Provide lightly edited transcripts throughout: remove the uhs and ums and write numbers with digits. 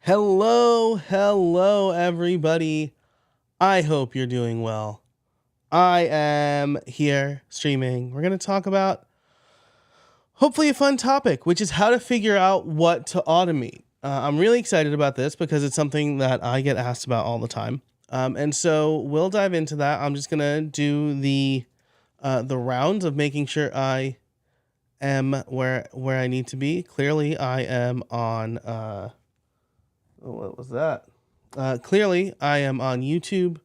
Hello, everybody. I hope you're doing well. I am here streaming. We're going to talk about hopefully a fun topic, which is how to figure out what to automate. I'm really excited about this because it's something that I get asked about all the time. And so we'll dive into that. I'm just going to do the rounds of making sure I am where I need to be. Clearly, I am on what was that? Clearly, I am on YouTube.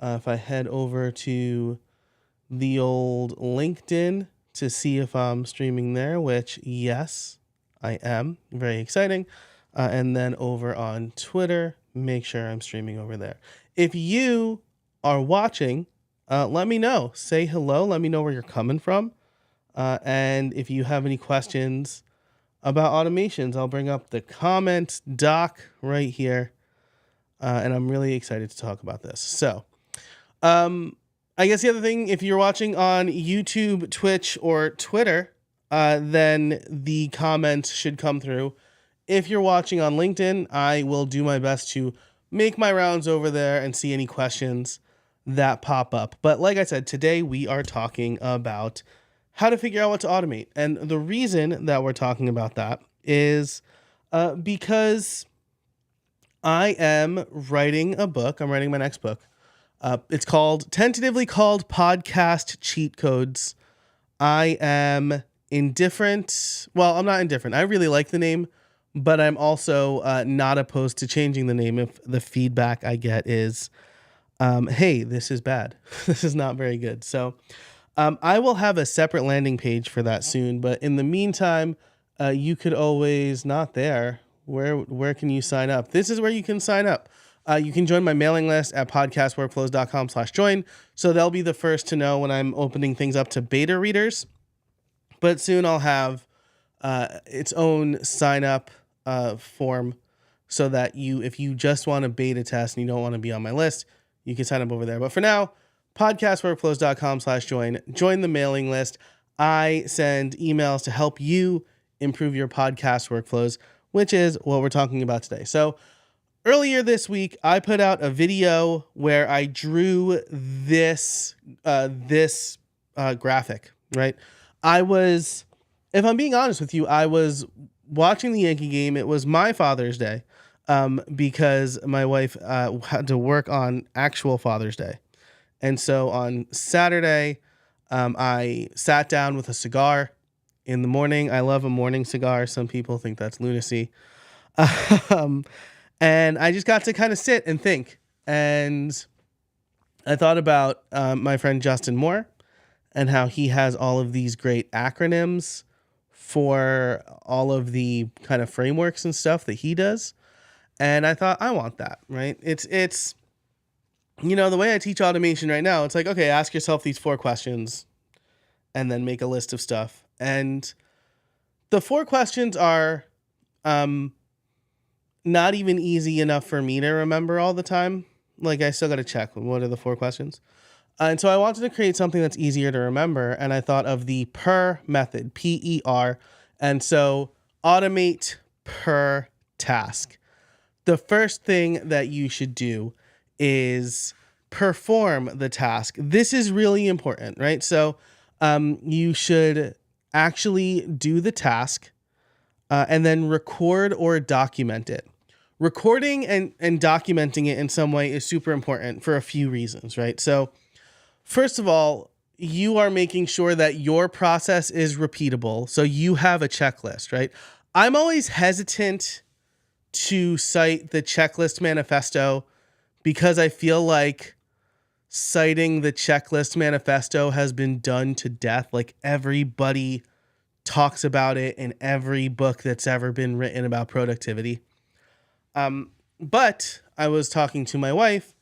If I head over to the old LinkedIn to see if I'm streaming there, which, yes, I am. Very exciting. And then over on Twitter, make sure I'm streaming over there. If you are watching, let me know. Say hello. Let me know where you're coming from. And if you have any questions about automations, I'll bring up the comment doc right here. And I'm really excited to talk about this. So, I guess the other thing, if you're watching on YouTube, Twitch, or Twitter, then the comments should come through. If you're watching on LinkedIn, I will do my best to make my rounds over there and see any questions that pop up. But like I said, today we are talking about how to figure out what to automate. And the reason that we're talking about that is because I am writing a book. I'm writing my next book. It's tentatively called Podcast Cheat Codes. I am indifferent. Well, I'm not indifferent. I really like the name, but I'm also not opposed to changing the name if the feedback I get is, hey, this is bad. This is not very good. So I will have a separate landing page for that soon. But in the meantime, you could always, not there. Where can you sign up? This is where you can sign up. You can join my mailing list at podcastworkflows.com/join. So they'll be the first to know when I'm opening things up to beta readers. But soon I'll have its own sign up form so that if you just want a beta test and you don't want to be on my list, you can sign up over there. But for now, podcastworkflows.com/join. Join the mailing list. I send emails to help you improve your podcast workflows, which is what we're talking about today. So earlier this week, I put out a video where I drew this graphic, right? If I'm being honest with you, I was watching the Yankee game. It was my Father's Day because my wife had to work on actual Father's Day. And so on Saturday, I sat down with a cigar in the morning. I love a morning cigar. Some people think that's lunacy. And I just got to kind of sit and think. And I thought about my friend Justin Moore and how he has all of these great acronyms for all of the kind of frameworks and stuff that he does. And I thought, I want that, right? It's the way I teach automation right now, it's like, okay, ask yourself these 4 questions and then make a list of stuff. And the 4 questions are not even easy enough for me to remember all the time. Like, I still got to check what are the 4 questions. And so I wanted to create something that's easier to remember. And I thought of the P.E.R method, P.E.R. And so automate per task. The first thing that you should do is perform the task. This is really important, right? So you should actually do the task and then record or document it. Recording and documenting it in some way is super important for a few reasons, right? So first of all, you are making sure that your process is repeatable. So you have a checklist, right? I'm always hesitant to cite the checklist manifesto because I feel like citing the checklist manifesto has been done to death. Like, everybody talks about it in every book that's ever been written about productivity. But I was talking to my wife,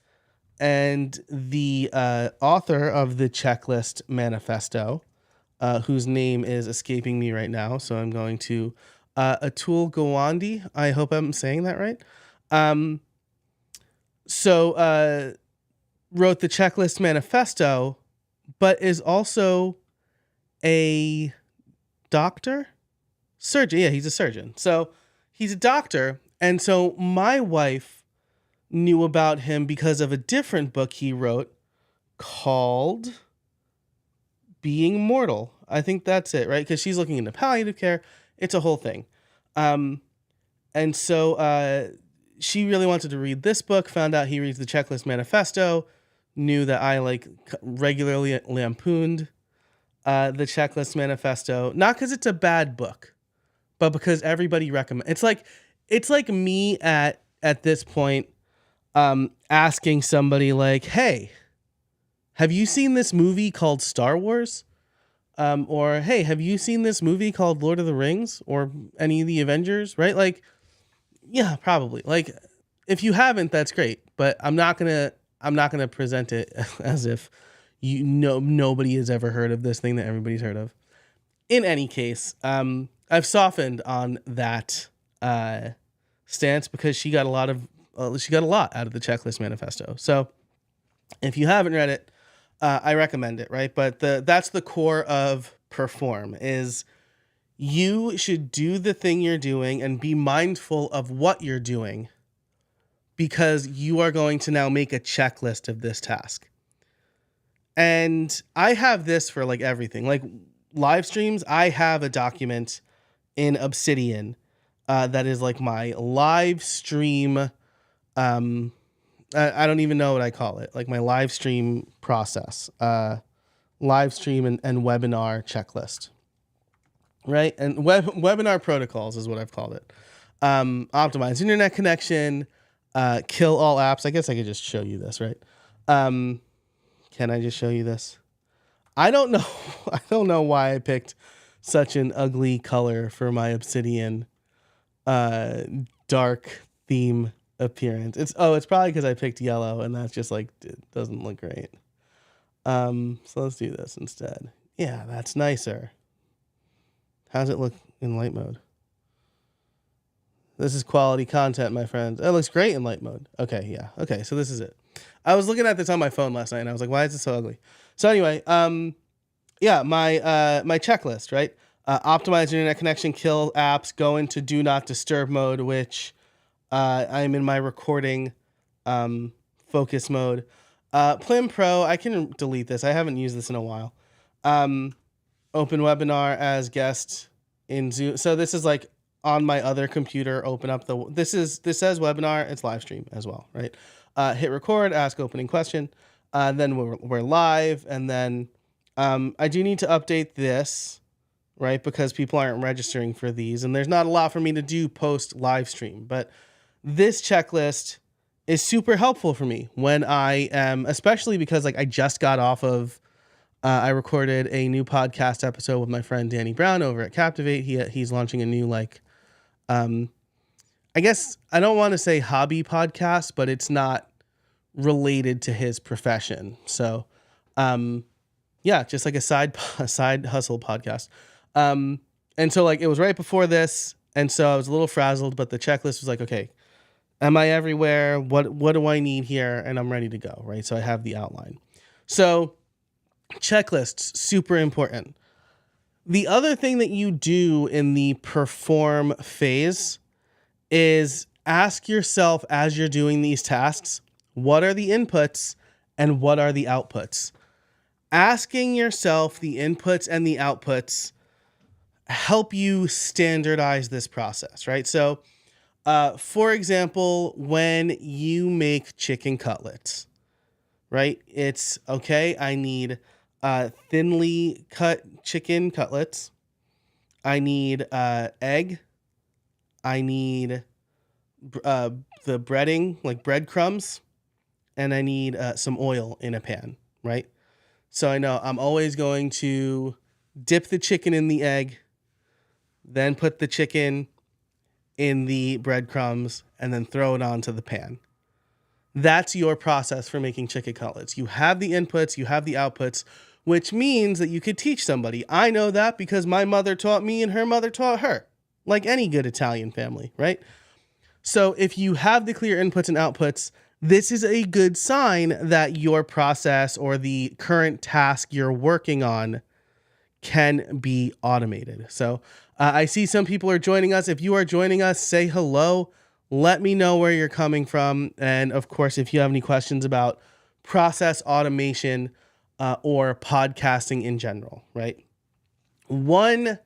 and the author of the checklist manifesto, whose name is escaping me right now, so I'm going to Atul Gawande. I hope I'm saying that right. Wrote the checklist manifesto, but is also a surgeon. Yeah, he's a surgeon. So he's a doctor, And so my wife knew about him because of a different book he wrote called Being Mortal. I think that's it, right? Because she's looking into palliative care. It's a whole thing. And so she really wanted to read this book, found out he reads the Checklist Manifesto, knew that I regularly lampooned the Checklist Manifesto, not because it's a bad book, but because everybody recommends. It's like me at this point asking somebody like, hey, have you seen this movie called Star Wars? Or, hey, have you seen this movie called Lord of the Rings or any of the Avengers? Right? Like, yeah, probably. Like, if you haven't, that's great. But I'm not gonna present it as if nobody has ever heard of this thing that everybody's heard of. In any case, I've softened on that stance because she got a lot out of the Checklist Manifesto. So if you haven't read it, I recommend it, right? But that's the core of Perform is you should do the thing you're doing and be mindful of what you're doing because you are going to now make a checklist of this task. And I have this for like everything, like live streams. I have a document in Obsidian that is like my live stream. I don't even know what I call it. Like my live stream process, live stream and webinar checklist, right? And webinar protocols is what I've called it. Optimize internet connection, kill all apps. I guess I could just show you this, right? Can I just show you this? I don't know. I don't know why I picked such an ugly color for my Obsidian dark theme appearance. It's probably because I picked yellow and that's just like it doesn't look great. So let's do this instead. Yeah, that's nicer. How's it look in light mode? This is quality content, my friends. It looks great in light mode. Okay, yeah. Okay, so this is it. I was looking at this on my phone last night and I was like, why is it so ugly? So anyway, yeah, my checklist, right? Optimize internet connection, kill apps, go into do not disturb mode, which I'm in my recording focus mode. Plim Pro, I can delete this. I haven't used this in a while. Open webinar as guest in Zoom. So this is like on my other computer. Open up this says webinar. It's live stream as well, right? Hit record, ask opening question. Then we're live, and then I do need to update this, right? Because people aren't registering for these, and there's not a lot for me to do post live stream, but this checklist is super helpful for me when I am, especially because like I just got off of, I recorded a new podcast episode with my friend Danny Brown over at Captivate. He's launching a new I guess I don't want to say hobby podcast, but it's not related to his profession. So, yeah, just like a side hustle podcast. And so like it was right before this, and so I was a little frazzled, but the checklist was like, okay, am I everywhere? What do I need here? And I'm ready to go, right? So I have the outline. So checklists, super important. The other thing that you do in the perform phase is ask yourself as you're doing these tasks, what are the inputs and what are the outputs? Asking yourself the inputs and the outputs help you standardize this process, right? So, for example, when you make chicken cutlets, right? It's okay. I need thinly cut chicken cutlets. I need egg. I need the breading, like breadcrumbs, and I need some oil in a pan, right? So I know I'm always going to dip the chicken in the egg, then put the chicken in the breadcrumbs, and then throw it onto the pan. That's your process for making chicken cutlets. You have the inputs, you have the outputs, which means that you could teach somebody. I know that because my mother taught me and her mother taught her, like any good Italian family, right? So if you have the clear inputs and outputs, this is a good sign that your process or the current task you're working on can be automated. So I see some people are joining us. If you are joining us, say hello. Let me know where you're coming from. And of course, if you have any questions about process automation or podcasting in general, right? One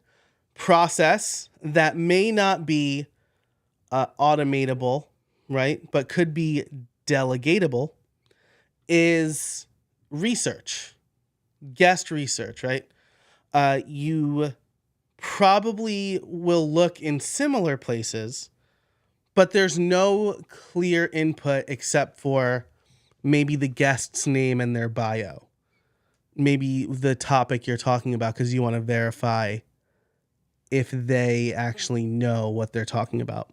process that may not be automatable, right, but could be delegatable is research, guest research, right? You probably will look in similar places, but there's no clear input except for maybe the guest's name and their bio, maybe the topic you're talking about, because you want to verify if they actually know what they're talking about.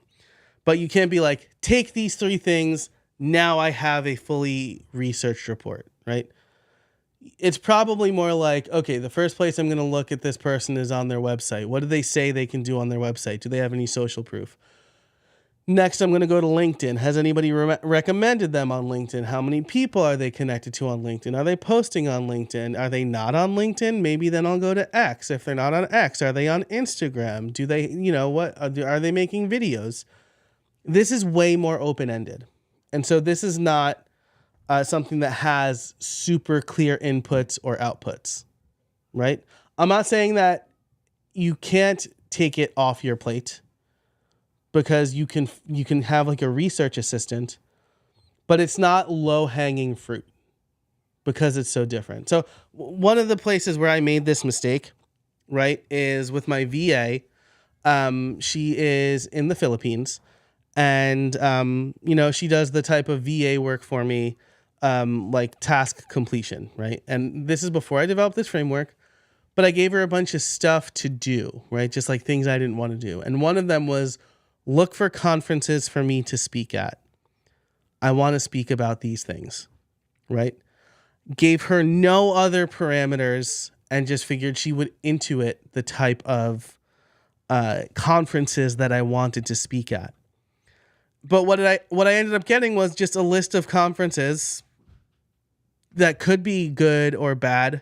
But you can't be like, take these 3 things, now I have a fully researched report, right? It's probably more like, okay, the first place I'm going to look at this person is on their website. What do they say they can do on their website? Do they have any social proof? Next, I'm going to go to LinkedIn. Has anybody recommended them on LinkedIn? How many people are they connected to on LinkedIn? Are they posting on LinkedIn? Are they not on LinkedIn? Maybe then I'll go to X. If they're not on X, are they on Instagram? Do they, what are they making videos? This is way more open-ended. And so this is not something that has super clear inputs or outputs, right? I'm not saying that you can't take it off your plate, because you can have like a research assistant, but it's not low-hanging fruit because it's so different. So one of the places where I made this mistake, right, is with my VA. She is in the Philippines, and she does the type of VA work for me, like task completion, right? And this is before I developed this framework, but I gave her a bunch of stuff to do, right? Just like things I didn't want to do. And one of them was look for conferences for me to speak at. I want to speak about these things, right? Gave her no other parameters and just figured she would intuit the type of conferences that I wanted to speak at. But what I ended up getting was just a list of conferences that could be good or bad.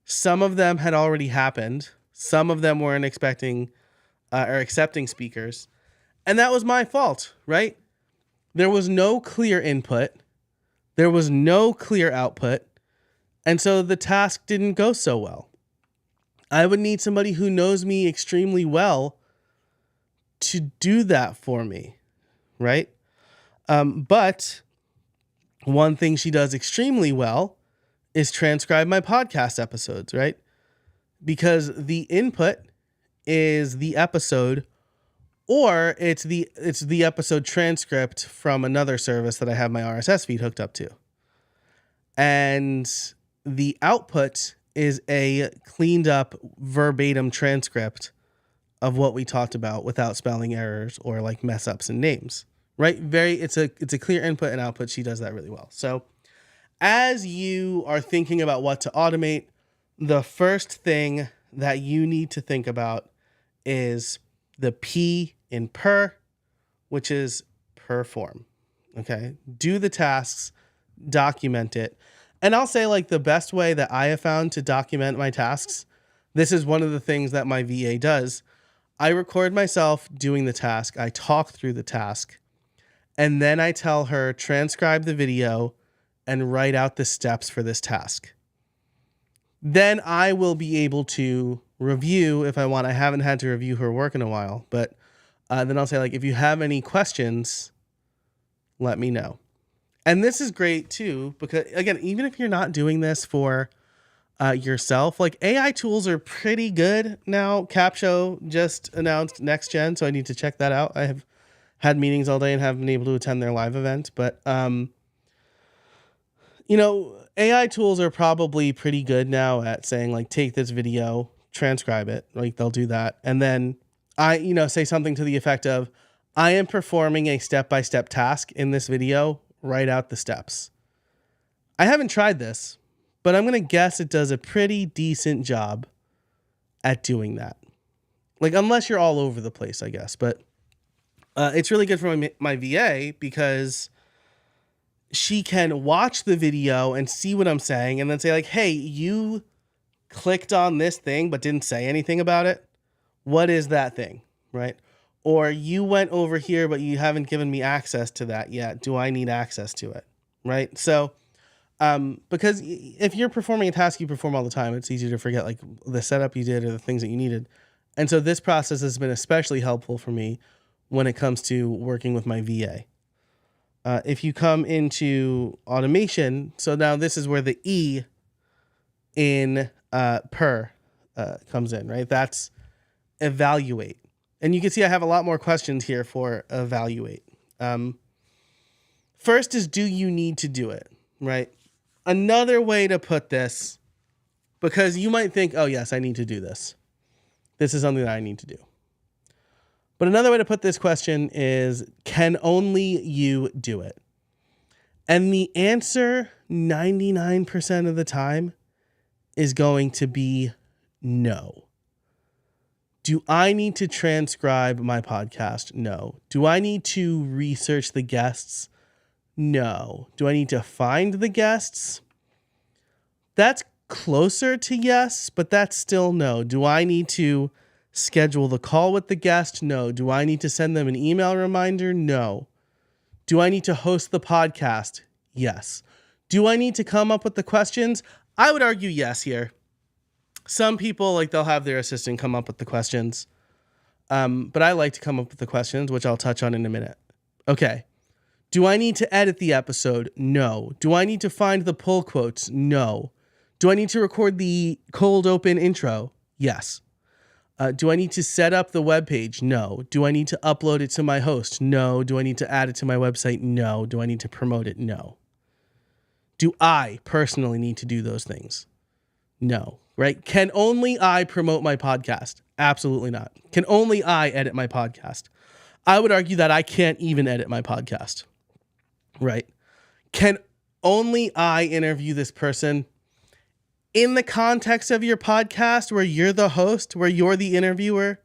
Some of them had already happened. Some of them weren't expecting or accepting speakers. And that was my fault, right? There was no clear input. There was no clear output. And so the task didn't go so well. I would need somebody who knows me extremely well to do that for me, right? But one thing she does extremely well is transcribe my podcast episodes, right? Because the input is the episode, or it's the episode transcript from another service that I have my RSS feed hooked up to. And the output is a cleaned up verbatim transcript of what we talked about without spelling errors or like mess ups in names, right? It's a clear input and output. She does that really well. So as you are thinking about what to automate, the first thing that you need to think about is the P in per, which is perform. Okay. Do the tasks, document it. And I'll say, like, the best way that I have found to document my tasks, this is one of the things that my VA does. I record myself doing the task. I talk through the task, and then I tell her, transcribe the video and write out the steps for this task. Then I will be able to review if I want. I haven't had to review her work in a while, but then I'll say, like, if you have any questions, let me know. And this is great too, because again, even if you're not doing this for yourself, like AI tools are pretty good now. Capsho just announced next gen, so I need to check that out. I have had meetings all day and haven't been able to attend their live event, but AI tools are probably pretty good now at saying, like, take this video, transcribe it, like they'll do that. And then I, say something to the effect of, I am performing a step-by-step task in this video, write out the steps. I haven't tried this, but I'm going to guess it does a pretty decent job at doing that. Like, unless you're all over the place, I guess. But it's really good for my VA because she can watch the video and see what I'm saying and then say, like, hey, you clicked on this thing but didn't say anything about it. What is that thing, right? Or you went over here, but you haven't given me access to that yet. Do I need access to it? Right? So, because if you're performing a task you perform all the time, it's easy to forget like the setup you did or the things that you needed. And so this process has been especially helpful for me when it comes to working with my VA. If you come into automation, so now this is where the E in P.E.R comes in, right? That's evaluate. And you can see I have a lot more questions here for evaluate. First is, do you need to do it, right? Another way to put this, because you might think, oh, yes, I need to do this. This is something that I need to do. But another way to put this question is, can only you do it? And the answer 99% of the time is going to be no. Do I need to transcribe my podcast? No. Do I need to research the guests? No. Do I need to find the guests? That's closer to yes, but that's still no. Do I need to schedule the call with the guest? No. Do I need to send them an email reminder? No. Do I need to host the podcast? Yes. Do I need to come up with the questions? I would argue yes here. Some people, like, they'll have their assistant come up with the questions. But I like to come up with the questions, which I'll touch on in a minute. Okay. Do I need to edit the episode? No. Do I need to find the pull quotes? No. Do I need to record the cold open intro? Yes. Do I need to set up the webpage? No. Do I need to upload it to my host? No. Do I need to add it to my website? No. Do I need to promote it? No. Do I personally need to do those things? No. Right? Can only I promote my podcast? Absolutely not. Can only I edit my podcast? I would argue that I can't even edit my podcast. Right? Can only I interview this person in the context of your podcast where you're the host, where you're the interviewer?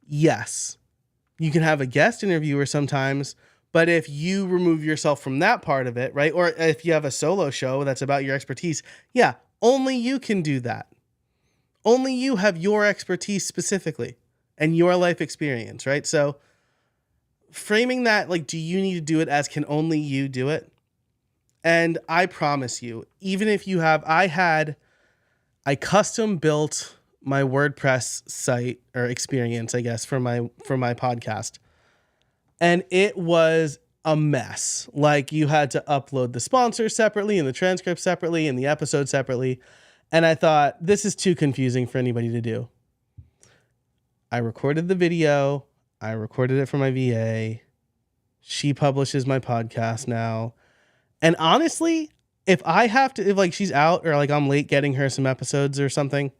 Yes. You can have a guest interviewer sometimes, but if you remove yourself from that part of it, right? Or if you have a solo show that's about your expertise, yeah, only you can do that. Only you have your expertise specifically and your life experience, right? So framing that, like, do you need to do it as can only you do it? And I promise you, even if you have, I custom built my WordPress site or experience, I guess, for my podcast. And it was a mess. Like, you had to upload the sponsors separately and the transcript separately and the episode separately. And I thought, this is too confusing for anybody to do. I recorded the video. I recorded it for my VA. She publishes my podcast now. And honestly, if like she's out or like I'm late getting her some episodes or something,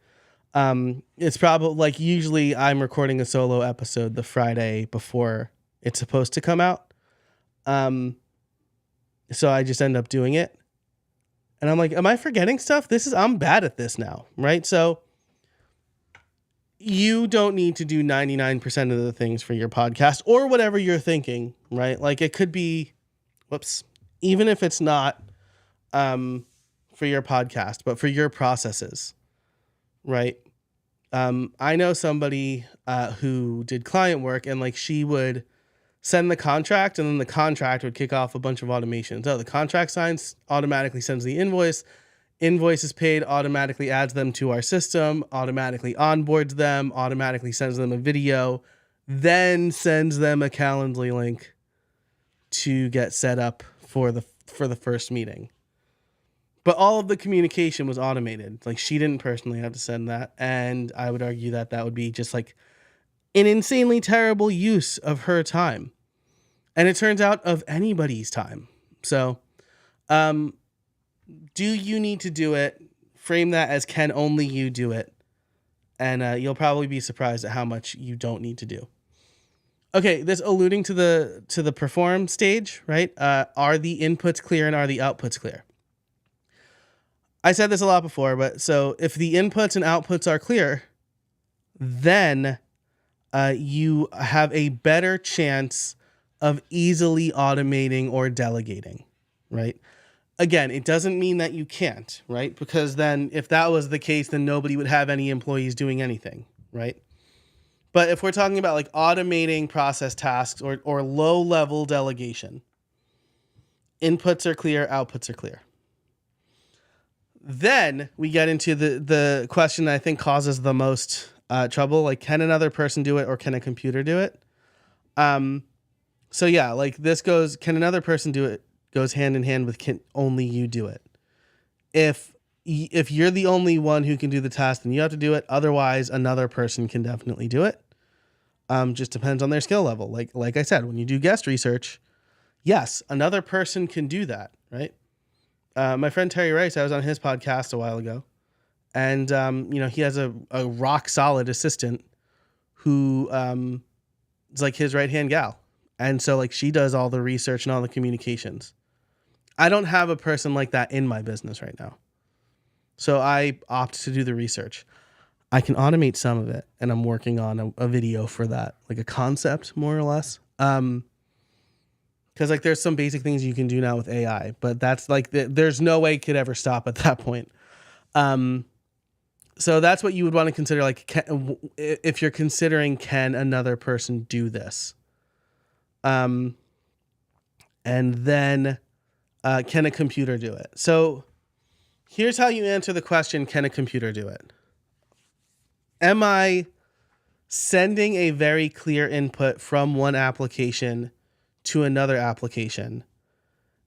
it's probably like usually I'm recording a solo episode the Friday before it's supposed to come out. So I just end up doing it. And I'm like, am I forgetting stuff? I'm bad at this now, right? So you don't need to do 99% of the things for your podcast or whatever you're thinking, right? Like it could be, even if it's not for your podcast, but for your processes, right? I know somebody who did client work and like she would send the contract and then the contract would kick off a bunch of automations. Oh, the contract signs automatically sends the invoice. Invoice is paid, automatically adds them to our system, automatically onboards them, automatically sends them a video, then sends them a Calendly link to get set up for the first meeting. But all of the communication was automated. Like she didn't personally have to send that. And I would argue that that would be just like an insanely terrible use of her time. And it turns out of anybody's time. So, do you need to do it? Frame that as can only you do it. And you'll probably be surprised at how much you don't need to do. Okay, this alluding to the perform stage, right? Are the inputs clear and are the outputs clear? I said this a lot before, but so if the inputs and outputs are clear, then you have a better chance of easily automating or delegating, right? Again, it doesn't mean that you can't, right? Because then if that was the case, then nobody would have any employees doing anything, right? But if we're talking about like automating process tasks or low level delegation, inputs are clear, outputs are clear. Then we get into the question that I think causes the most trouble. Like, can another person do it or can a computer do it? So yeah, like this goes, can another person do it goes hand in hand with can only you do it. If you're the only one who can do the task, then you have to do it. Otherwise, another person can definitely do it. Just depends on their skill level. Like I said, when you do guest research, yes, another person can do that, right? My friend Terry Rice, I was on his podcast a while ago, and he has a rock solid assistant who is like his right hand gal, and so like she does all the research and all the communications. I don't have a person like that in my business right now, so I opt to do the research. I can automate some of it, and I'm working on a video for that, like a concept more or less. Because like there's some basic things you can do now with AI, but that's like there's no way it could ever stop at that point. So that's what you would want to consider. Like, if you're considering, can another person do this? And then can a computer do it? So here's how you answer the question, can a computer do it? Am I sending a very clear input from one application to another application?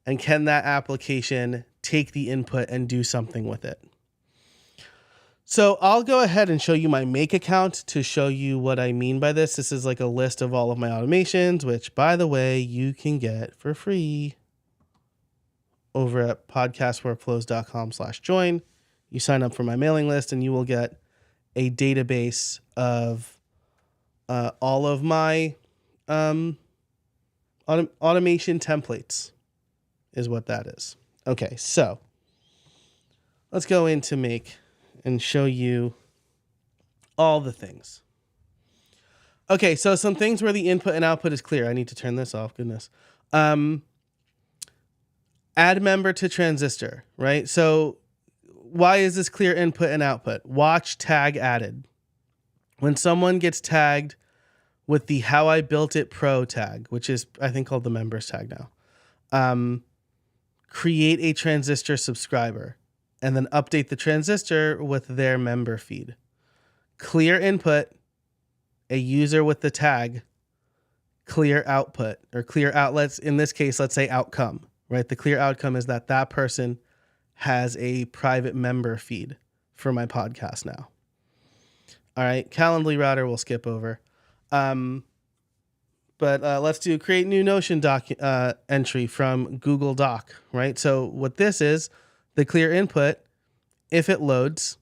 And can that application take the input and do something with it? So I'll go ahead and show you my Make account to show you what I mean by this. This is like a list of all of my automations, which, by the way, you can get for free over at podcastworkflows.com/join. You sign up for my mailing list and you will get a database of all of my automation templates is what that is. Okay, so let's go into Make and show you all the things. Okay, so some things where the input and output is clear. I need to turn this off, goodness. Add member to transistor, right? So why is this clear input and output? Watch tag added. When someone gets tagged with the How I Built It Pro tag, which is I think called the members tag now, create a transistor subscriber and then update the transistor with their member feed. Clear input, a user with the tag, clear output or clear outlets. In this case, let's say outcome, right? The clear outcome is that that person has a private member feed for my podcast now. All right, Calendly router we'll skip over. But let's do create new Notion doc entry from Google Doc, right? So what this is, the clear input, if it loads,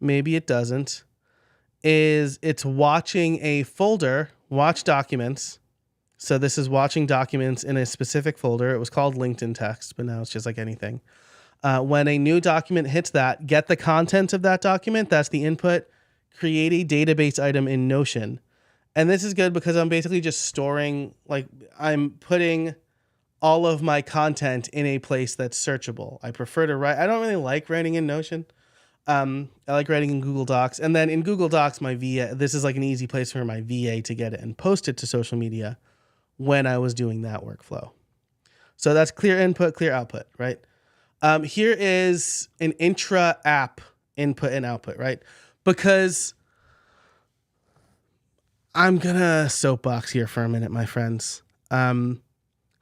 maybe it doesn't, is it's watching a folder, watch documents. So this is watching documents in a specific folder. It was called LinkedIn text, but now it's just like anything. When a new document hits that, get the content of that document. That's the input. Create a database item in Notion. And this is good because I'm basically just storing, like I'm putting all of my content in a place that's searchable. I prefer to write. I don't really like writing in Notion. I like writing in Google Docs. And then in Google Docs, my VA, this is like an easy place for my VA to get it and post it to social media when I was doing that workflow. So that's clear input, clear output, right? Here is an intra app input and output, right? Because I'm gonna soapbox here for a minute, my friends.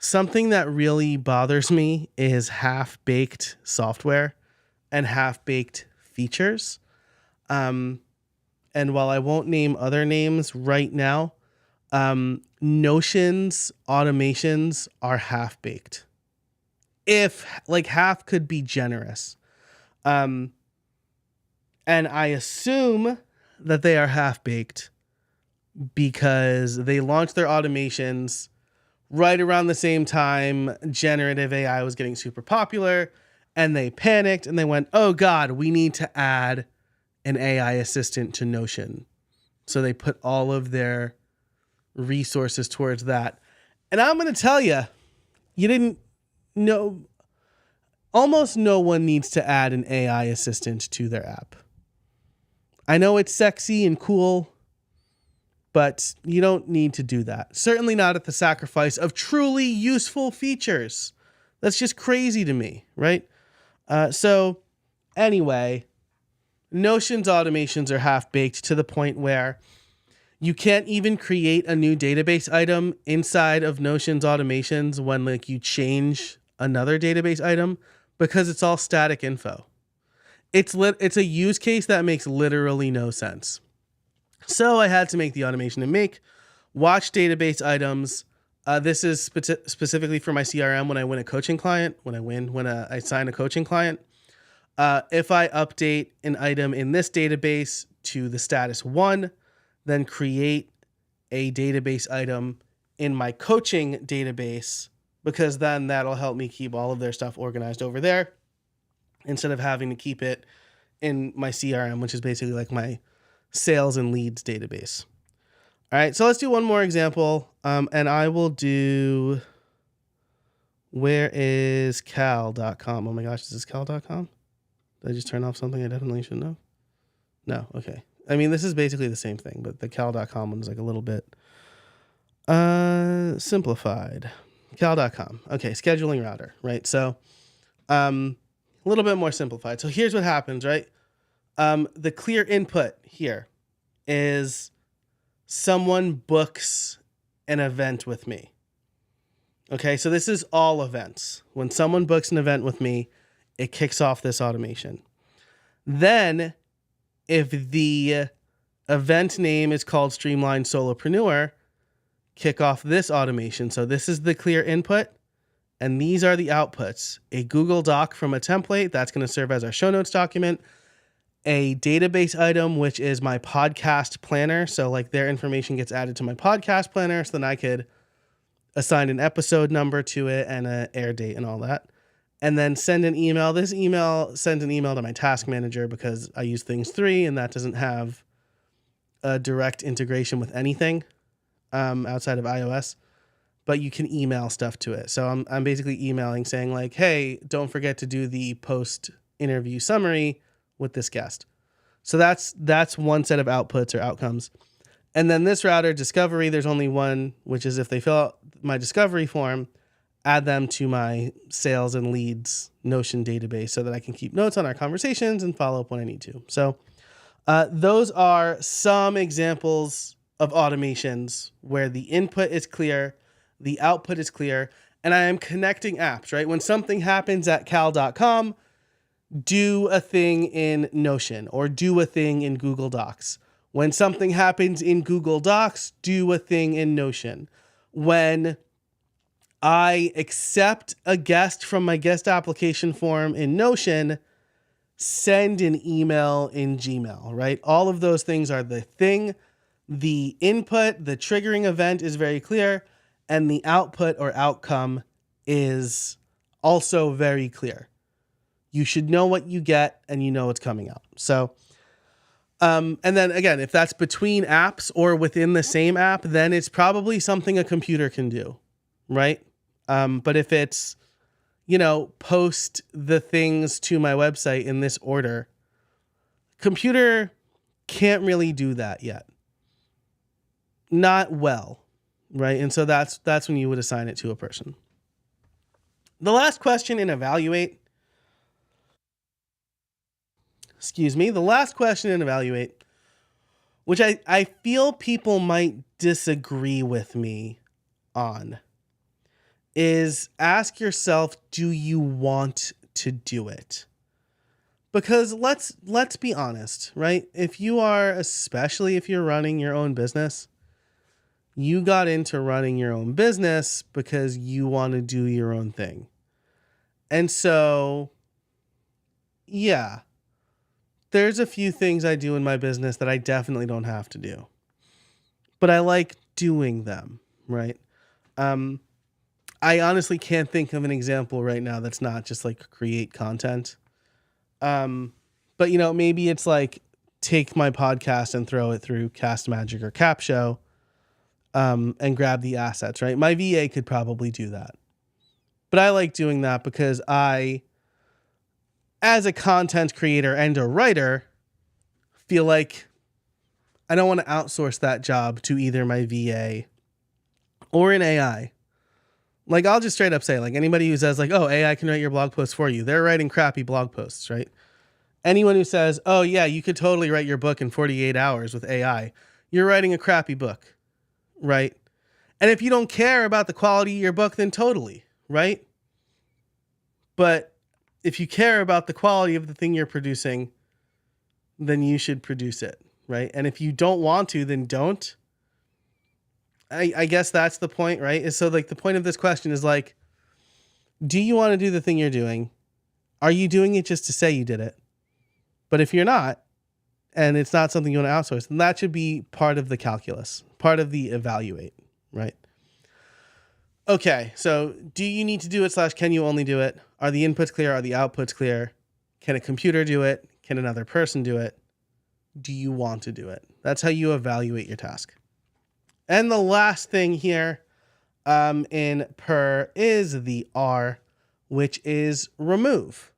Something that really bothers me is half-baked software and half-baked features. And while I won't name other names right now, Notion's automations are half-baked. If like half could be generous. And I assume that they are half-baked because they launched their automations right around the same time generative AI was getting super popular, and they panicked and they went, oh God, we need to add an AI assistant to Notion. So they put all of their resources towards that. And I'm going to tell you, you didn't know, almost no one needs to add an AI assistant to their app. I know it's sexy and cool, But you don't need to do that. Certainly not at the sacrifice of truly useful features. That's just crazy to me, right? So anyway, Notion's automations are half-baked to the point where you can't even create a new database item inside of Notion's automations when like you change another database item because it's all static info. It's a use case that makes literally no sense. So I had to make the automation and make watch database items. This is specifically for my CRM when I win a coaching client, when I sign a coaching client. If I update an item in this database to the status 1, then create a database item in my coaching database, because then that'll help me keep all of their stuff organized over there instead of having to keep it in my CRM, which is basically like my sales and leads database. All right, so let's do one more example, and I will do, where is cal.com? Oh my gosh, is this cal.com? Did I just turn off something I definitely shouldn't have? No, okay. I mean, this is basically the same thing, but the cal.com one is like a little bit simplified. Cal.com. Okay, scheduling router, right? So a little bit more simplified. So here's what happens, right? The clear input here is someone books an event with me. Okay, so this is all events. When someone books an event with me, it kicks off this automation. Then, if the event name is called Streamline Solopreneur, kick off this automation. So this is the clear input, and these are the outputs. A Google Doc from a template, that's going to serve as our show notes document. A database item, which is my podcast planner. So like their information gets added to my podcast planner, so then I could assign an episode number to it and an air date and all that. And then send an email. This email sends an email to my task manager because I use Things 3 and that doesn't have a direct integration with anything outside of iOS. But you can email stuff to it. So I'm basically emailing saying like, hey, don't forget to do the post-interview summary with this guest. So that's one set of outputs or outcomes. And then this router, discovery, there's only one, which is if they fill out my discovery form, add them to my sales and leads Notion database so that I can keep notes on our conversations and follow up when I need to. So those are some examples of automations where the input is clear, the output is clear, and I am connecting apps, right? When something happens at cal.com, do a thing in Notion or do a thing in Google Docs. When something happens in Google Docs, do a thing in Notion. When I accept a guest from my guest application form in Notion, send an email in Gmail, right? All of those things are the thing. The input, the triggering event is very clear, and the output or outcome is also very clear. You should know what you get and you know what's coming out. So, and then again, if that's between apps or within the same app, then it's probably something a computer can do, right? But if it's, post the things to my website in this order, computer can't really do that yet. Not well, right? And so that's when you would assign it to a person. The last question in evaluate, which I feel people might disagree with me on, is ask yourself, do you want to do it? Because let's be honest, right? Especially if you're running your own business, you got into running your own business because you want to do your own thing. And so, yeah, there's a few things I do in my business that I definitely don't have to do, but I like doing them, right? I honestly can't think of an example right now that's not just like create content. But maybe it's like take my podcast and throw it through Cast Magic or Capshow, and grab the assets, right? My VA could probably do that. But I like doing that because I, as a content creator and a writer, feel like I don't want to outsource that job to either my VA or an AI. Like, I'll just straight up say, like, anybody who says, like, oh, AI can write your blog post for you, they're writing crappy blog posts, right? Anyone who says, oh, yeah, you could totally write your book in 48 hours with AI, you're writing a crappy book, right? And if you don't care about the quality of your book, then totally, right? But if you care about the quality of the thing you're producing, then you should produce it, right? And if you don't want to, then don't. I guess that's the point, right? Is so like the point of this question is like, do you want to do the thing you're doing? Are you doing it just to say you did it? But if you're not, and it's not something you want to outsource, then that should be part of the calculus, part of the evaluate, right? Okay, so do you need to do it / can you only do it? Are the inputs clear? Are the outputs clear? Can a computer do it? Can another person do it? Do you want to do it? That's how you evaluate your task. And the last thing here in P.E.R is the R, which is remove.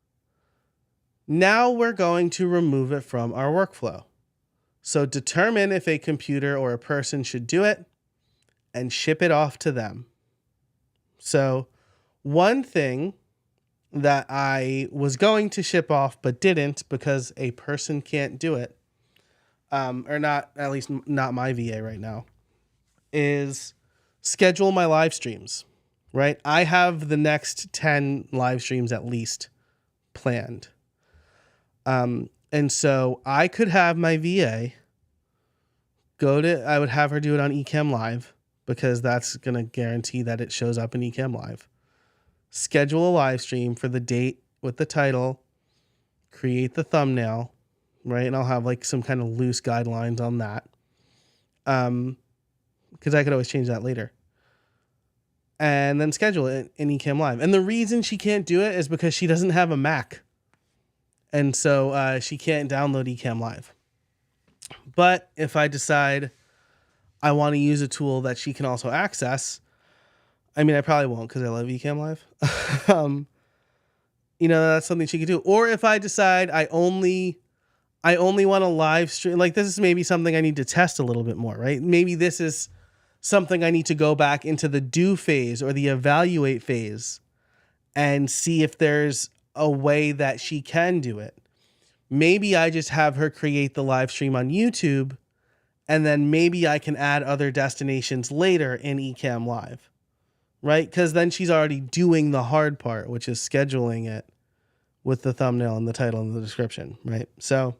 Now we're going to remove it from our workflow. So determine if a computer or a person should do it and ship it off to them. So one thing that I was going to ship off but didn't because a person can't do it, or not, at least not my VA right now, is schedule my live streams, right? I have the next 10 live streams at least planned. And so I could have my VA I would have her do it on Ecamm Live because that's going to guarantee that it shows up in Ecamm Live. Schedule a live stream for the date with the title, create the thumbnail, right? And I'll have like some kind of loose guidelines on that. Because I could always change that later. And then schedule it in Ecamm Live. And the reason she can't do it is because she doesn't have a Mac. And so she can't download Ecamm Live. But if I decide I want to use a tool that she can also access, I mean, I probably won't because I love Ecamm Live. That's something she could do. Or if I decide I only want to live stream, like this is maybe something I need to test a little bit more, right? Maybe this is something I need to go back into the do phase or the evaluate phase and see if there's a way that she can do it. Maybe I just have her create the live stream on YouTube and then maybe I can add other destinations later in Ecamm Live, right? Because then she's already doing the hard part, which is scheduling it with the thumbnail and the title and the description, right? So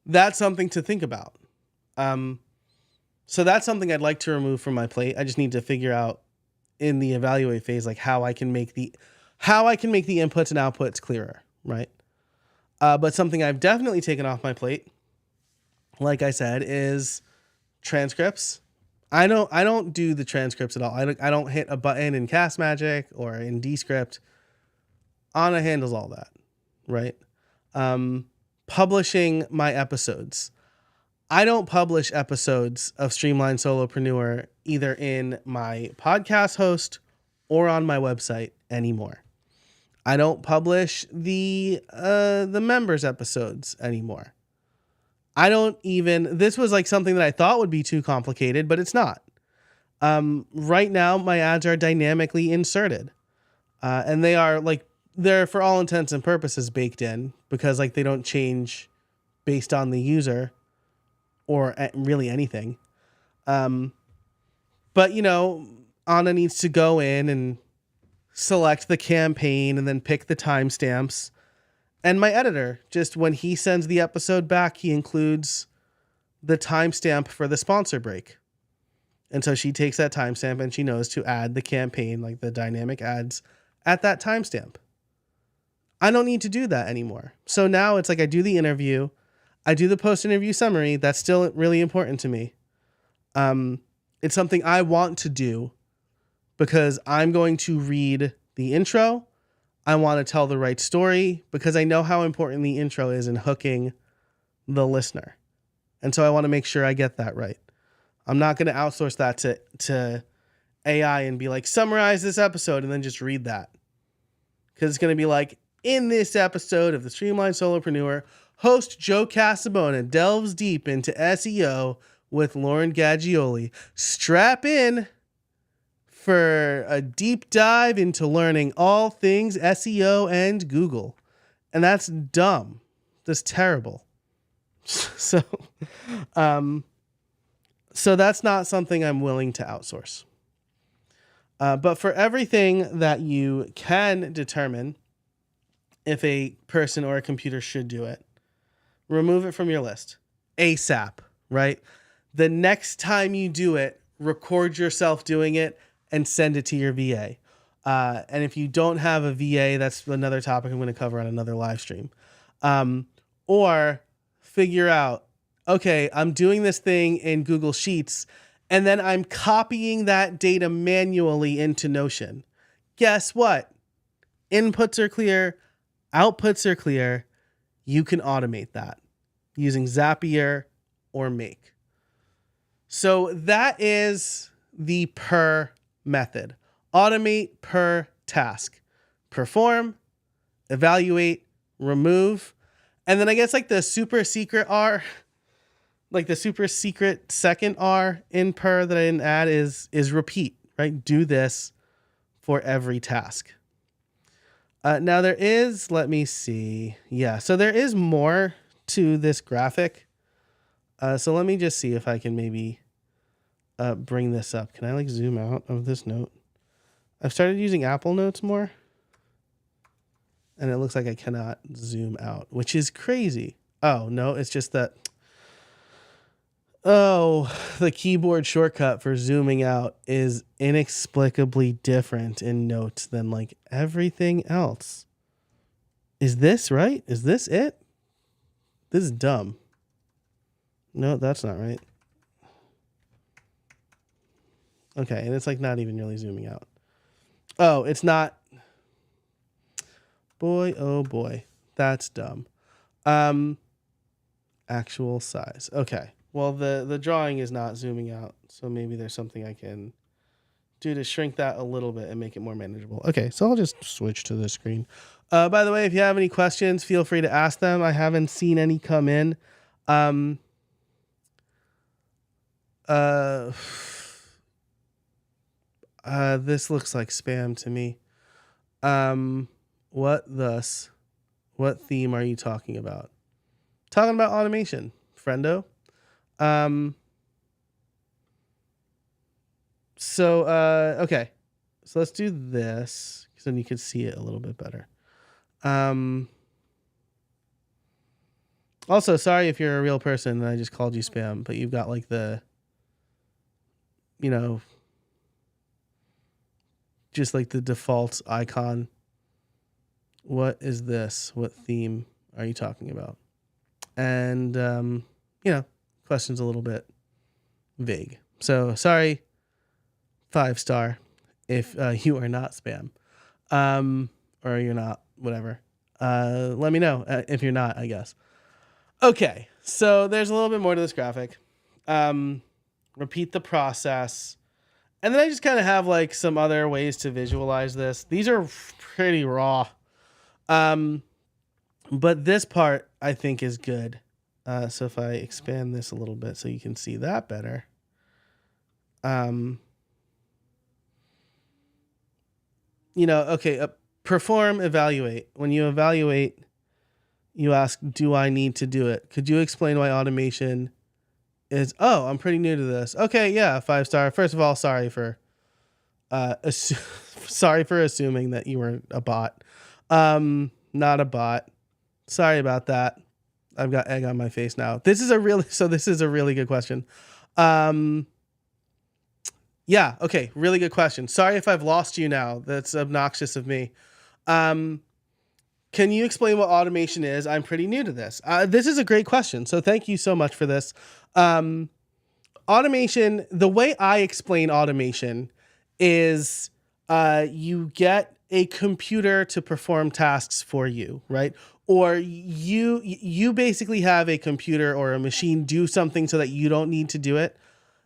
that's something to think about. So that's something I'd like to remove from my plate. I just need to figure out in the evaluate phase, like how I can make the inputs and outputs clearer, right? But something I've definitely taken off my plate, like I said, is transcripts. I don't do the transcripts at all. I don't hit a button in Cast Magic or in Descript. Anna handles all that, right? Publishing my episodes. I don't publish episodes of Streamline Solopreneur either in my podcast host or on my website anymore. I don't publish the members episodes anymore. This was like something that I thought would be too complicated, but it's not. Right now, my ads are dynamically inserted. And they're for all intents and purposes baked in because like they don't change based on the user or really anything. But Anna needs to go in and select the campaign and then pick the timestamps. And my editor, just when he sends the episode back, he includes the timestamp for the sponsor break. And so she takes that timestamp and she knows to add the campaign, like the dynamic ads, at that timestamp. I don't need to do that anymore. So now it's like I do the interview, I do the post-interview summary. That's still really important to me. It's something I want to do because I'm going to read the intro. I want to tell the right story because I know how important the intro is in hooking the listener. And so I want to make sure I get that right. I'm not going to outsource that to AI and be like, summarize this episode and then just read that. Because it's going to be like, in this episode of the Streamline Solopreneur, host Joe Casabona delves deep into SEO with Lauren Gaggioli. Strap in for a deep dive into learning all things SEO and Google. And that's dumb. That's terrible. So that's not something I'm willing to outsource. But for everything that you can determine if a person or a computer should do it, remove it from your list ASAP, right? The next time you do it, record yourself doing it and send it to your VA. And if you don't have a VA, that's another topic I'm going to cover on another live stream. Or figure out, okay, I'm doing this thing in Google Sheets, and then I'm copying that data manually into Notion. Guess what? Inputs are clear, outputs are clear. You can automate that using Zapier or Make. So that is the P.E.R method. Automate per task. Perform, evaluate, remove. And then I guess like the super secret R, like the super secret second R in P.E.R that I didn't add is repeat, right? Do this for every task. Now there is, let me see. Yeah, so there is more to this graphic. So let me just see if I can maybe bring this up. Can I like zoom out of this note? I've started using Apple Notes more, and it looks like I cannot zoom out, which is crazy. Oh, no, it's just that, the keyboard shortcut for zooming out is inexplicably different in Notes than like everything else. Is this right? Is this it? This is dumb. No, that's not right. Okay, and it's like not even really zooming out. Oh, it's not. Boy, oh boy, that's dumb. Actual size. Okay. Well, the drawing is not zooming out, so maybe there's something I can do to shrink that a little bit and make it more manageable. Okay, so I'll just switch to the screen. By the way, if you have any questions, feel free to ask them. I haven't seen any come in. This looks like spam to me. What theme are you talking about? Talking about automation, friendo. Okay. So let's do this, because then you can see it a little bit better. Also, sorry if you're a real person and I just called you spam, but you've got like the, just like the default icon. What is this? What theme are you talking about? And, question's a little bit vague. So sorry, 5-star, if you are not spam, or you're not, whatever. Let me know if you're not, I guess. Okay, so there's a little bit more to this graphic. Repeat the process. And then I just kind of have like some other ways to visualize this. These are pretty raw. But this part I think is good. So if I expand this a little bit so you can see that better. Perform, evaluate. When you evaluate, you ask, do I need to do it? Could you explain why automation is, I'm pretty new to this. Okay, yeah, 5-star. First of all, sorry for assuming that you were a bot. Not a bot. Sorry about that. I've got egg on my face now. This is a really good question. Yeah, okay, really good question. Sorry if I've lost you now. That's obnoxious of me. Can you explain what automation is? I'm pretty new to this. This is a great question, so thank you so much for this. Automation, the way I explain automation is you get a computer to perform tasks for you, right? Or you basically have a computer or a machine do something so that you don't need to do it.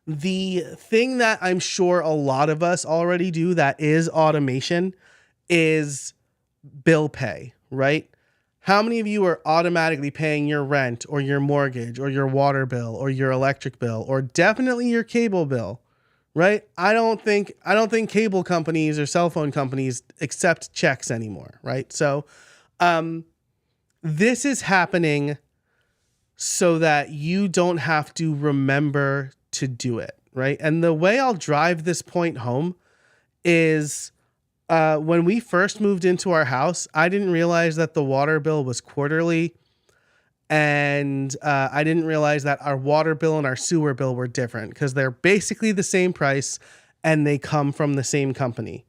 The thing that I'm sure a lot of us already do that is automation is bill pay, right? How many of you are automatically paying your rent or your mortgage or your water bill or your electric bill or definitely your cable bill, right? I don't think cable companies or cell phone companies accept checks anymore, right? So this is happening so that you don't have to remember to do it, right? And the way I'll drive this point home is when we first moved into our house, I didn't realize that the water bill was quarterly. And I didn't realize that our water bill and our sewer bill were different because they're basically the same price and they come from the same company.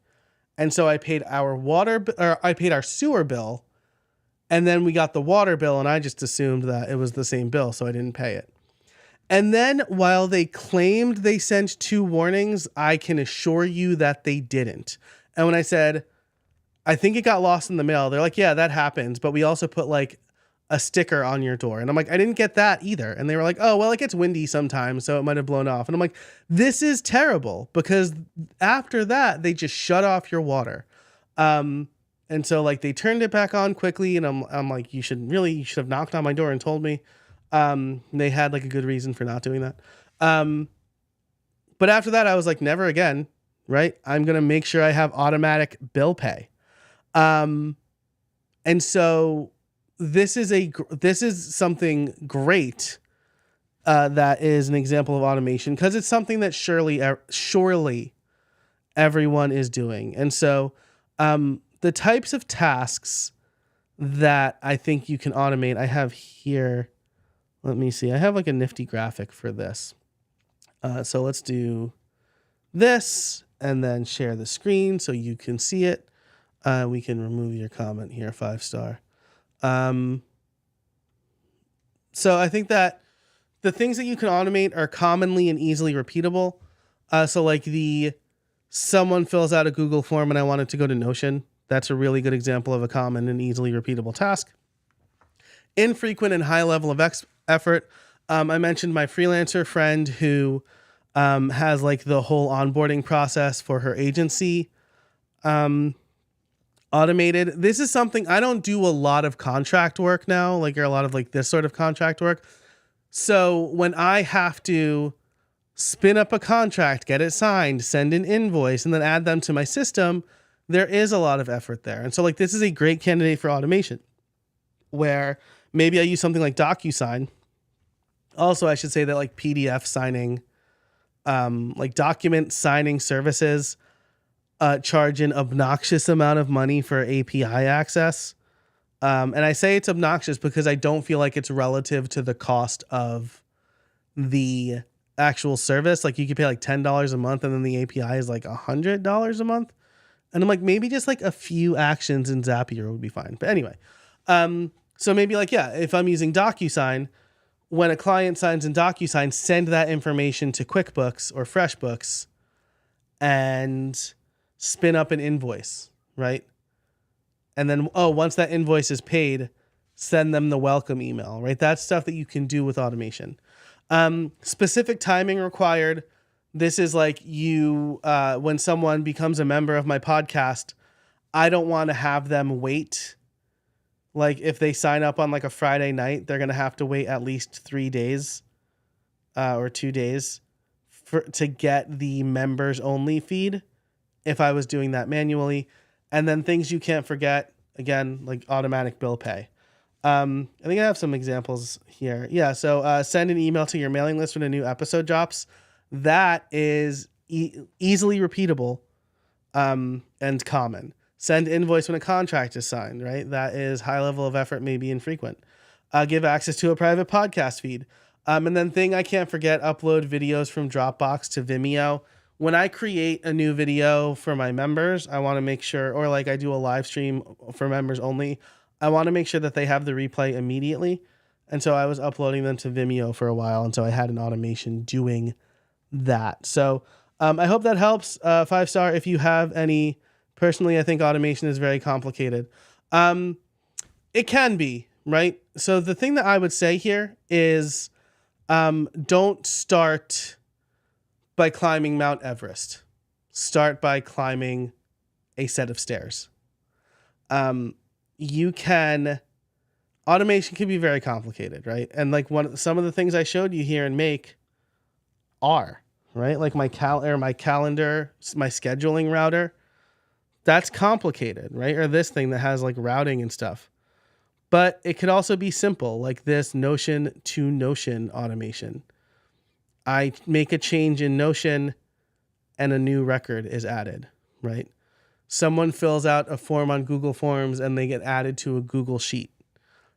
And so I paid I paid our sewer bill, and then we got the water bill, and I just assumed that it was the same bill, so I didn't pay it. And then while they claimed they sent 2 warnings, I can assure you that they didn't. And when I said, I think it got lost in the mail, they're like, yeah, that happens. But we also put like a sticker on your door. And I'm like, I didn't get that either. And they were like, oh, well, it gets windy sometimes, so it might have blown off. And I'm like, this is terrible, because after that, they just shut off your water. And so like they turned it back on quickly, and I'm like, you should have knocked on my door and told me. They had like a good reason for not doing that. But after that, I was like, never again, right? I'm going to make sure I have automatic bill pay. And so this is something great, that is an example of automation, because it's something that surely everyone is doing. And so, the types of tasks that I think you can automate, I have here, let me see. I have like a nifty graphic for this. So let's do this and then share the screen so you can see it. We can remove your comment here, 5-star. So I think that the things that you can automate are commonly and easily repeatable. So like someone fills out a Google form and I want it to go to Notion. That's a really good example of a common and easily repeatable task. Infrequent and high level of effort. I mentioned my freelancer friend who has like the whole onboarding process for her agency automated. This is something I don't do a lot of contract work now, like, or a lot of like this sort of contract work. So when I have to spin up a contract, get it signed, send an invoice, and then add them to my system, there is a lot of effort there. And so like this is a great candidate for automation, where maybe I use something like DocuSign. Also, I should say that like PDF signing, like document signing services, charge an obnoxious amount of money for API access. And I say it's obnoxious because I don't feel like it's relative to the cost of the actual service. Like you could pay like $10 a month and then the API is like $100 a month. And I'm like, maybe just like a few actions in Zapier would be fine. But anyway, so maybe like, yeah, if I'm using DocuSign, when a client signs in DocuSign, send that information to QuickBooks or FreshBooks and spin up an invoice, right? And then, once that invoice is paid, send them the welcome email, right? That's stuff that you can do with automation. Specific timing required. This is like when someone becomes a member of my podcast, I don't want to have them wait. Like if they sign up on like a Friday night, they're going to have to wait at least 3 days or 2 days to get the members only feed if I was doing that manually. And then things you can't forget, again, like automatic bill pay. I think I have some examples here. Yeah, so send an email to your mailing list when a new episode drops. That is easily repeatable and common. Send invoice when a contract is signed, right? That is high level of effort, maybe infrequent. Give access to a private podcast feed. And then thing I can't forget, upload videos from Dropbox to Vimeo. When I create a new video for my members, I want to make sure, or like I do a live stream for members only, I want to make sure that they have the replay immediately. And so I was uploading them to Vimeo for a while. And so I had an automation doing that. So I hope that helps. 5-star. If you have any, personally, I think automation is very complicated. It can be, right? So the thing that I would say here is don't start by climbing Mount Everest. Start by climbing a set of stairs. You can automation can be very complicated, right? And like some of the things I showed you here in Make are, right? Like my calendar, my scheduling router, that's complicated, right? Or this thing that has like routing and stuff. But it could also be simple, like this Notion to Notion automation. I make a change in Notion and a new record is added, right? Someone fills out a form on Google Forms and they get added to a Google Sheet.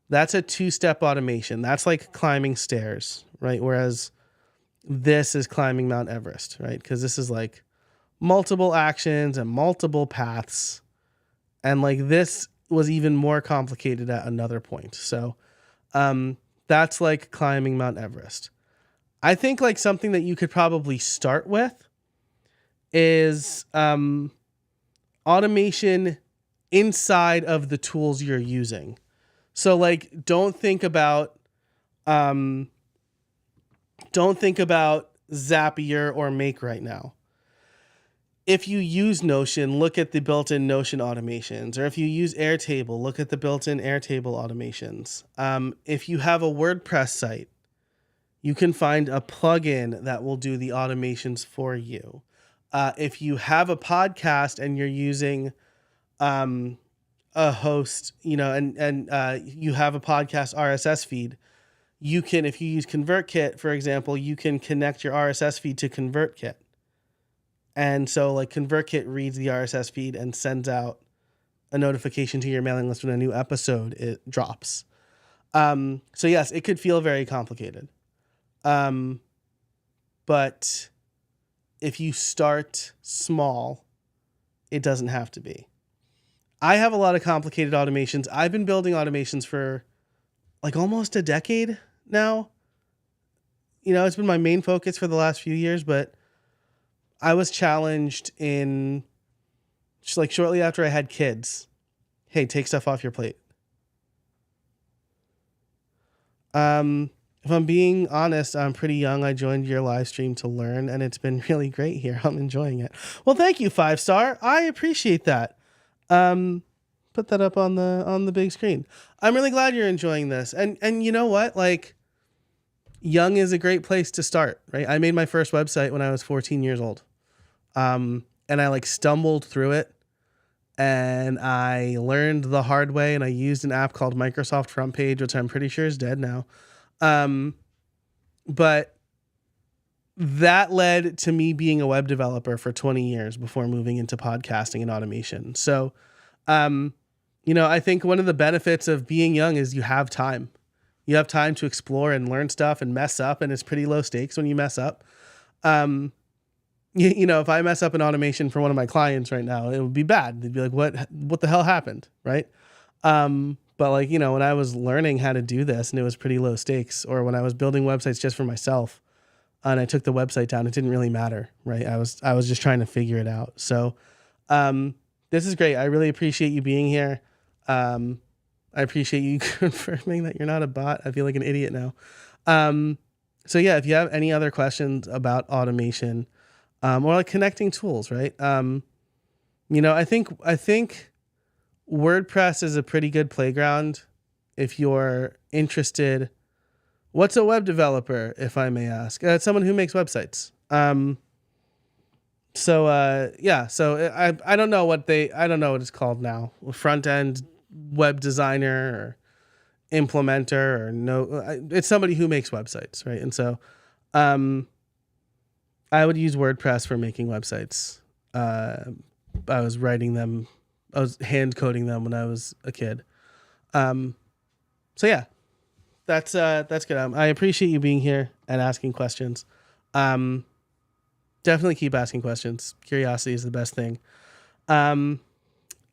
That's a 2-step automation. That's like climbing stairs, right? Whereas this is climbing Mount Everest, right? Because this is like multiple actions and multiple paths. And like this was even more complicated at another point. So that's like climbing Mount Everest. I think like something that you could probably start with is automation inside of the tools you're using. So like don't think about Zapier or Make right now. If you use Notion, look at the built-in Notion automations. Or if you use Airtable, look at the built-in Airtable automations. If you have a WordPress site, you can find a plugin that will do the automations for you. If you have a podcast and you're using a host, and you have a podcast RSS feed, you can, if you use ConvertKit, for example, you can connect your RSS feed to ConvertKit. And so like ConvertKit reads the RSS feed and sends out a notification to your mailing list when a new episode drops. So yes, it could feel very complicated. But if you start small, it doesn't have to be. I have a lot of complicated automations. I've been building automations for like almost a decade now. It's been my main focus for the last few years, but I was challenged in just like shortly after I had kids. Hey, take stuff off your plate. If I'm being honest, I'm pretty young. I joined your live stream to learn, and it's been really great here. I'm enjoying it. Well, thank you, 5-star. I appreciate that. Put that up on the big screen. I'm really glad you're enjoying this. And you know what? Like, young is a great place to start, right? I made my first website when I was 14 years old. And I like stumbled through it and I learned the hard way, and I used an app called Microsoft Front Page, which I'm pretty sure is dead now. But that led to me being a web developer for 20 years before moving into podcasting and automation. So, I think one of the benefits of being young is you have time. You have time to explore and learn stuff and mess up, and it's pretty low stakes when you mess up. If I mess up an automation for one of my clients right now, it would be bad. They'd be like, what the hell happened? Right. But like, when I was learning how to do this and it was pretty low stakes, or when I was building websites just for myself and I took the website down, it didn't really matter. Right. I was just trying to figure it out. So, this is great. I really appreciate you being here. I appreciate you confirming that you're not a bot. I feel like an idiot now. So yeah, if you have any other questions about automation, or like connecting tools, right? I think WordPress is a pretty good playground if you're interested. What's a web developer, if I may ask? It's someone who makes websites. So I don't know what it's called now. Front end web designer or implementer it's somebody who makes websites, right? And so, I would use WordPress for making websites. I was writing them. I was hand coding them when I was a kid. So yeah, that's good. I appreciate you being here and asking questions. Definitely keep asking questions. Curiosity is the best thing.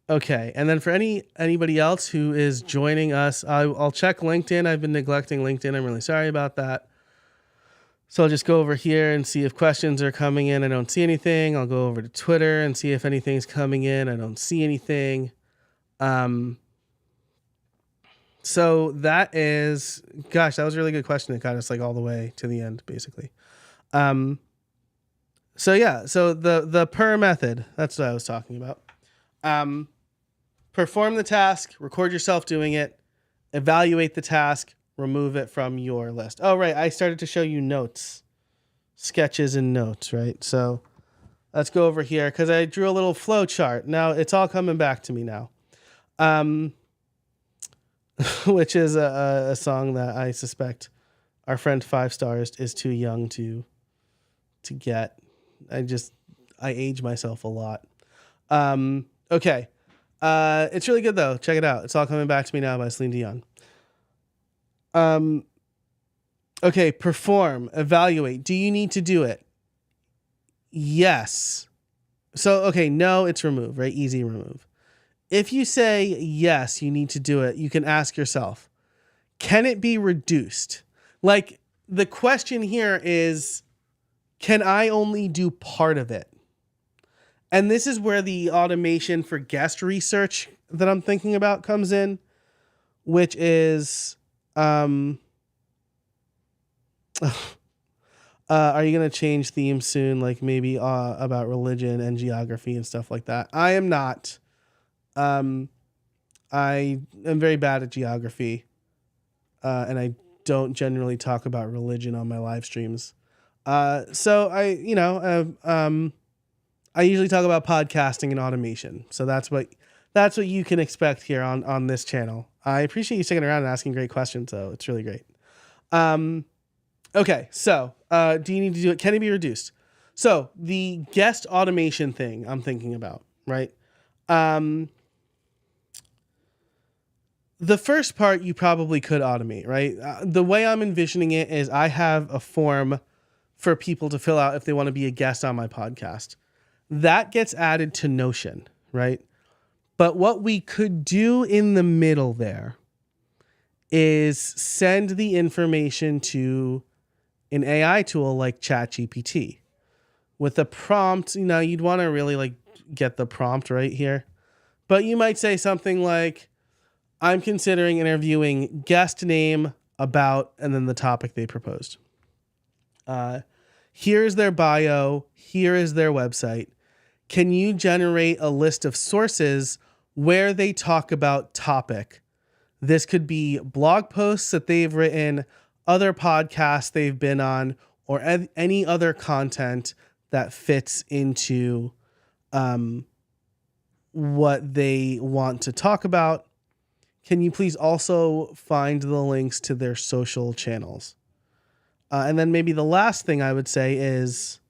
Okay. And then for anybody else who is joining us, I'll check LinkedIn. I've been neglecting LinkedIn. I'm really sorry about that. So I'll just go over here and see if questions are coming in. I don't see anything. I'll go over to Twitter and see if anything's coming in. I don't see anything. So that was a really good question that got us like all the way to the end, basically. So the P.E.R method, that's what I was talking about. Perform the task, record yourself doing it, Evaluate the task, remove it from your list. Oh, right. I started to show you notes, sketches and notes, right? So let's go over here because I drew a little flow chart. Now it's all coming back to me now, which is a song that I suspect our friend 5 Stars is too young to get. I age myself a lot. Okay. It's really good though. Check it out. It's all coming back to me now by Celine Dion. Okay. Perform, evaluate. Do you need to do it? Yes. So, okay. No, it's remove, right? Easy remove. If you say yes, you need to do it, you can ask yourself, can it be reduced? Like the question here is, can I only do part of it? And this is where the automation for guest research that I'm thinking about comes in, which is, are you going to change themes soon? Like maybe about religion and geography and stuff like that. I am not. I am very bad at geography, and I don't generally talk about religion on my live streams. So I usually talk about podcasting and automation. So that's what you can expect here on this channel. I appreciate you sticking around and asking great questions, though. It's really great. Okay, so do you need to do it? Can it be reduced? So the guest automation thing I'm thinking about, right? The first part you probably could automate, right? The way I'm envisioning it is I have a form for people to fill out if they want to be a guest on my podcast. That gets added to Notion, right? But what we could do in the middle there is send the information to an AI tool like ChatGPT. With a prompt, you'd want to really like get the prompt right here. But you might say something like, I'm considering interviewing guest name, about, and then the topic they proposed. Here's their bio. Here is their website. Can you generate a list of sources where they talk about topic? This could be blog posts that they've written, other podcasts they've been on, or any other content that fits into what they want to talk about. Can you please also find the links to their social channels? And then maybe the last thing I would say is,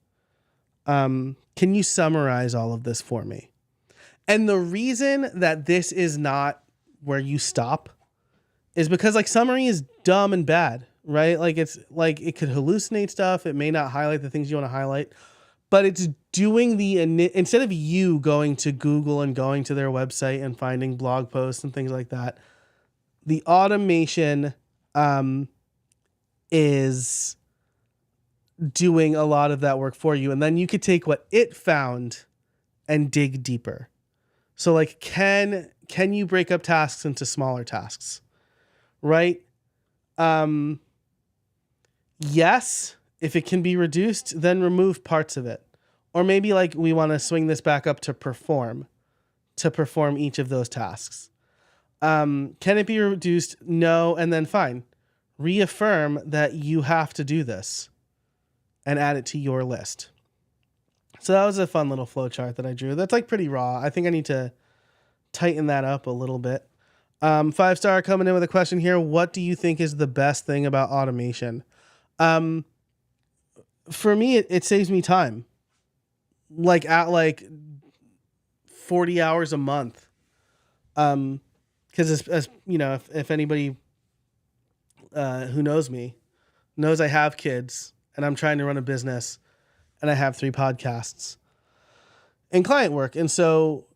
can you summarize all of this for me? And the reason that this is not where you stop is because like summary is dumb and bad, right? Like it's like it could hallucinate stuff. It may not highlight the things you want to highlight, but it's doing instead of you going to Google and going to their website and finding blog posts and things like that, the automation is doing a lot of that work for you. And then you could take what it found and dig deeper. So like, can you break up tasks into smaller tasks? Right? Yes. If it can be reduced, then remove parts of it. Or maybe like we want to swing this back up to perform each of those tasks. Can it be reduced? No. And then fine. Reaffirm that you have to do this and add it to your list. So that was a fun little flow chart that I drew. That's like pretty raw. I think I need to tighten that up a little bit. 5 Star coming in with a question here. What do you think is the best thing about automation? For me, it saves me time. Like at like 40 hours a month. Because as you know, if anybody who knows me knows I have kids and I'm trying to run a business and I have 3 podcasts and client work. And so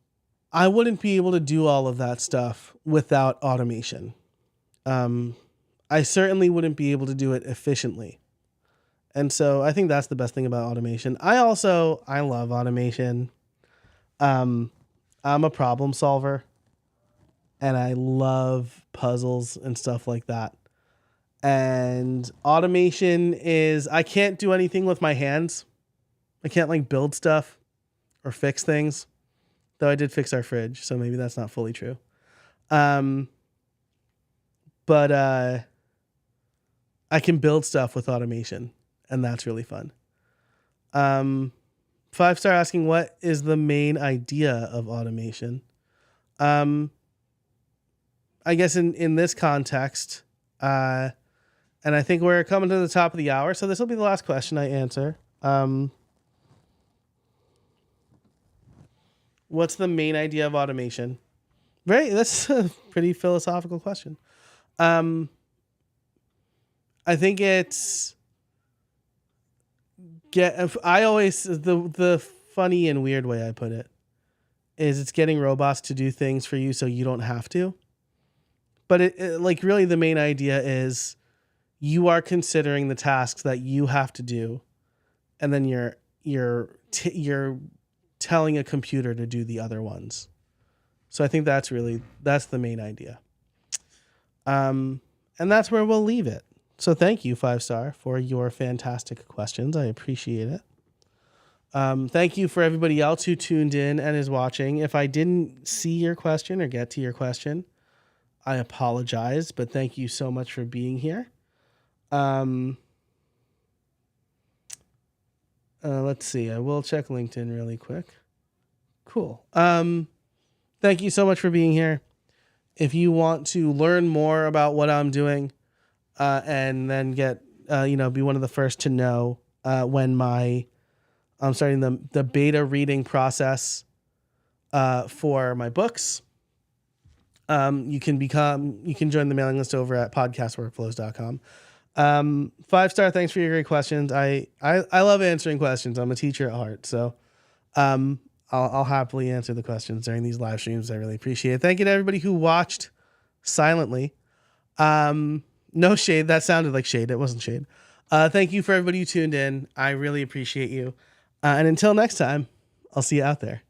I wouldn't be able to do all of that stuff without automation. I certainly wouldn't be able to do it efficiently. And so I think that's the best thing about automation. I love automation. I'm a problem solver and I love puzzles and stuff like that. And automation is, I can't do anything with my hands. I can't like build stuff or fix things, though I did fix our fridge. So maybe that's not fully true. But but I can build stuff with automation, and that's really fun. 5-star asking, what is the main idea of automation? I guess in this context, and I think we're coming to the top of the hour, so this will be the last question I answer. What's the main idea of automation? That's a pretty philosophical question. I think it's the funny and weird way I put it is it's getting robots to do things for you so you don't have to. But it like really the main idea is you are considering the tasks that you have to do, and then you're telling a computer to do the other ones. So I think that's the main idea. And that's where we'll leave it. So thank you, 5-star, for your fantastic questions. I appreciate it. Thank you for everybody else who tuned in and is watching. If I didn't see your question or get to your question, I apologize, but thank you so much for being here. Let's see. I will check LinkedIn really quick. Cool. Thank you so much for being here. If you want to learn more about what I'm doing, and then get, be one of the first to know when I'm starting the beta reading process for my books. You can join the mailing list over at podcastworkflows.com. 5-star, thanks for your great questions. I love answering questions. I'm a teacher at heart, so I'll happily answer the questions during these live streams. I really appreciate it. Thank you to everybody who watched silently. No shade. That sounded like shade. It wasn't shade. Thank you for everybody who tuned in. I really appreciate you. And until next time, I'll see you out there.